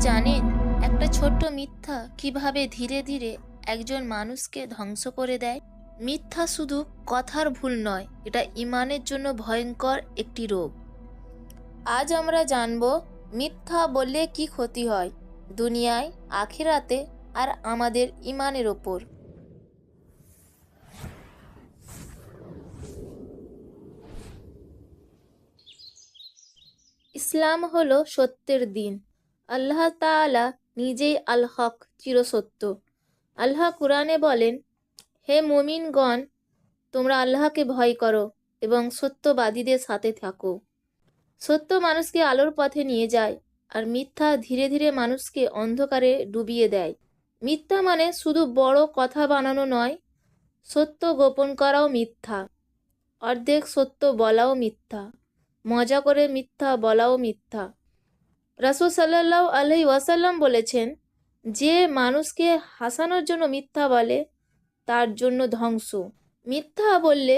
জানেন একটা ছোট্ট মিথ্যা কিভাবে ধীরে ধীরে একজন মানুষকে ধ্বংস করে দেয়? মিথ্যা শুধু কথার ভুল নয়, এটা ইমানের জন্য ভয়ঙ্কর একটি রোগ। আজ আমরা জানব মিথ্যা বললে কি ক্ষতি হয় দুনিয়ায়, আখিরাতে আর আমাদের ইমানের ওপর। ইসলাম হলো সত্যের দিন। আল্লাহ তাআলা নিজেই আল হক, চিরসত্য। আল্লাহ কুরআনে বলেন, হে মুমিনগণ, তোমরা আল্লাহকে ভয় করো এবং সত্যবাদীদের সাথে থাকো। সত্য মানুষকে আলোর পথে নিয়ে যায়, আর মিথ্যা ধীরে ধীরে মানুষকে অন্ধকারে ডুবিয়ে দেয়। মিথ্যা মানে শুধু বড় কথা বানানো নয়, সত্য গোপন করাও মিথ্যা, অর্ধেক সত্য বলাও মিথ্যা, মজা করে মিথ্যা বলাও মিথ্যা। রাসূল সাল্লাল্লাহু আলাইহি ওয়াসাল্লাম বলেছেন, যে মানুষকে হাসানোর জন্য মিথ্যা বলে তার জন্য ধ্বংস। মিথ্যা বললে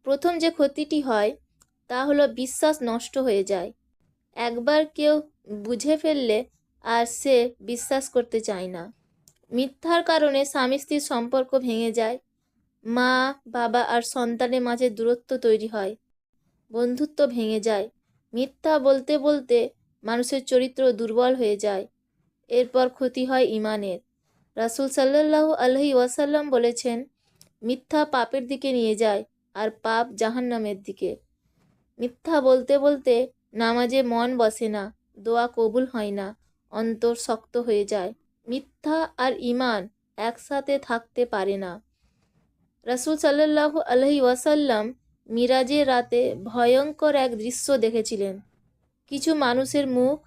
প্রথম যে ক্ষতিটি হয় তা হলো বিশ্বাস নষ্ট হয়ে যায়। একবার কেউ বুঝে ফেললে আর সে বিশ্বাস করতে চায় না। মিথ্যার কারণে স্বামী স্ত্রীর সম্পর্ক ভেঙে যায়, মা বাবা আর সন্তানের মাঝে দূরত্ব তৈরি হয়, বন্ধুত্ব ভেঙে যায়। মিথ্যা বলতে বলতে মানুষের চরিত্র দুর্বল হয়ে যায়, এরপর ক্ষতি হয় ইমানের। রাসূল সাল্লাল্লাহু আলাইহি ওয়াসাল্লাম বলেছেন, মিথ্যা পাপের দিকে নিয়ে যায় আর পাপ জাহান্নামের দিকে। মিথ্যা বলতে বলতে নামাজে মন বসে না, দোয়া কবুল হয় না, অন্তর শক্ত হয়ে যায়। মিথ্যা আর ঈমান একসাথে থাকতে পারে না। রাসূল সাল্লাল্লাহু আলাইহি ওয়াসাল্লাম মিরাজের রাতে ভয়ঙ্কর এক দৃশ্য দেখেছিলেন। কিছু মানুষের মুখ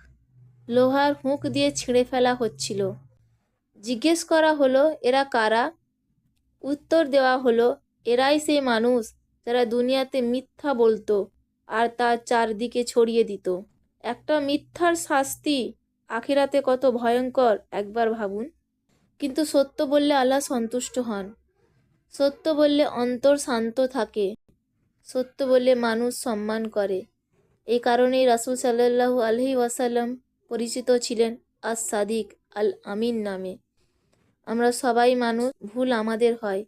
লোহার হুক দিয়ে ছিঁড়ে ফেলা হচ্ছিল। জিজ্ঞেস করা হলো, এরা কারা? উত্তর দেওয়া হলো, এরাই সেই মানুষ যারা দুনিয়াতে মিথ্যা বলতো আর তার চারদিকে ছড়িয়ে দিত। একটা মিথ্যার শাস্তি আখিরাতে কত ভয়ঙ্কর একবার ভাবুন। কিন্তু সত্য বললে আল্লাহ সন্তুষ্ট হন। সত্য বললে অন্তর শান্ত থাকে। সত্য বললে মানুষ সম্মান করে। এই কারণেই রাসূল সাল্লাল্লাহু আলাইহি ওয়াসাল্লাম পরিচিত ছিলেন আস সাদিক আল আমিন নামে। আমরা সবাই মানুষ, ভুল আমাদের হয়,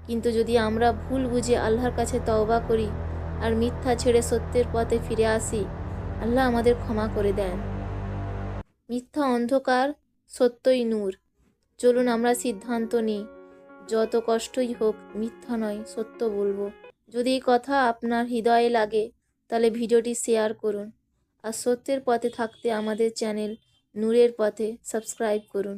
কিন্তু যদি আমরা ভুল বুঝে আল্লাহর কাছে তওবা করি আর মিথ্যা ছেড়ে সত্যের পথে ফিরে আসি, আল্লাহ আমাদের ক্ষমা করে দেন। মিথ্যা অন্ধকার, সত্যই নূর। চলুন আমরা সিদ্ধান্ত নিই, যত কষ্টই হোক মিথ্যা নয়, সত্য বলবো। যদি এই কথা আপনার হৃদয়ে লাগে তাহলে ভিডিওটি শেয়ার করুন, আর সত্যের পথে থাকতে আমাদের চ্যানেল নূরের পথে সাবস্ক্রাইব করুন।